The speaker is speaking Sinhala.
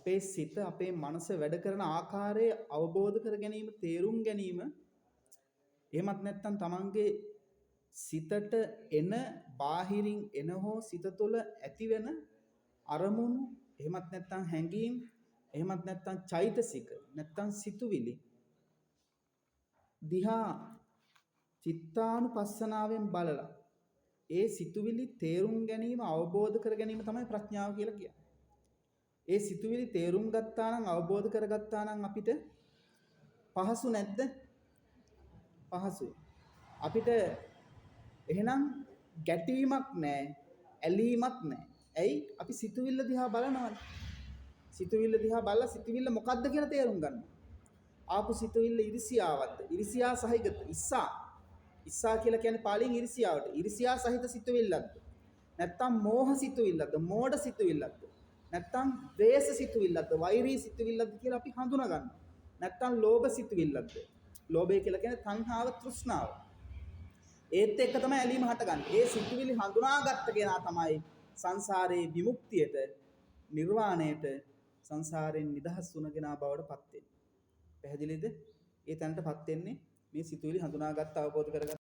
අපේ සිත අපේ මනස වැඩ කරන ආකාරය අවබෝධ කර ගැනීම තේරුම් ගැනීම එහෙමත් නැත්නම් තමන්ගේ සිතට එන බාහිරින් එන හෝ සිත තුළ ඇතිවෙන අරමුණු එහෙමත් නැත්නම් හැඟීම් එහෙමත් නැත්නම් චෛතසික නැත්නම් සිතුවිලි දිහා චිත්තානුපස්සනාවෙන් බලලා ඒ සිතුවිලි තේරුම් ගැනීම අවබෝධ කර ගැනීම තමයි ප්‍රඥාව කියලා කියන්නේ. ඒ සිතුවිලි තේරුම් ගත්තා නම් අවබෝධ කරගත්තා නම් අපිට පහසු නැද්ද? පහසුයි. අපිට එහෙනම් ගැටීමක් නැහැ, ඇලීමක් නැහැ. ඇයි? අපි සිතුවිල්ල දිහා බලනවානේ. සිතුවිල්ල දිහා බලලා සිතුවිල්ල මොකද්ද කියලා තේරුම් ගන්නවා. ආපු සිතුවිල්ල ඉරිසියාවක්ද? ඉරිසියා සහිත ඉස්සා කියලා කියන්නේ පාලියෙන් ඉරිසියාවට. ඉරිසියා සහිත සිතුවිල්ලක්ද? නැත්තම් මෝහ සිතුවිල්ලක්ද? මෝඩ සිතුවිල්ලක්ද? නැත්තම් ද්වේෂ සිතුවිල්ලක්ද? වෛරී සිතුවිල්ලක්ද කියලා අපි හඳුනා ගන්නවා. නැත්තම් ලෝභ සිතුවිල්ලක්ද? ලෝභය කියලා කියන්නේ තණ්හාව, තෘෂ්ණාව. ඒත් එක්ක තමයි ඇලීම හටගන්නේ. ඒ සිතුවිලි හඳුනාගත්ත කෙනා තමයි සංසාරේ විමුක්තියට, නිර්වාණයට, සංසාරයෙන් නිදහස් වුණ කෙනා බවට පත් වෙන්නේ. පැහැදිලිද? ඒ තැනටපත් වෙන්නේ මේ සිතුවිලි හඳුනාගත්ත අවබෝධ කරගත්ත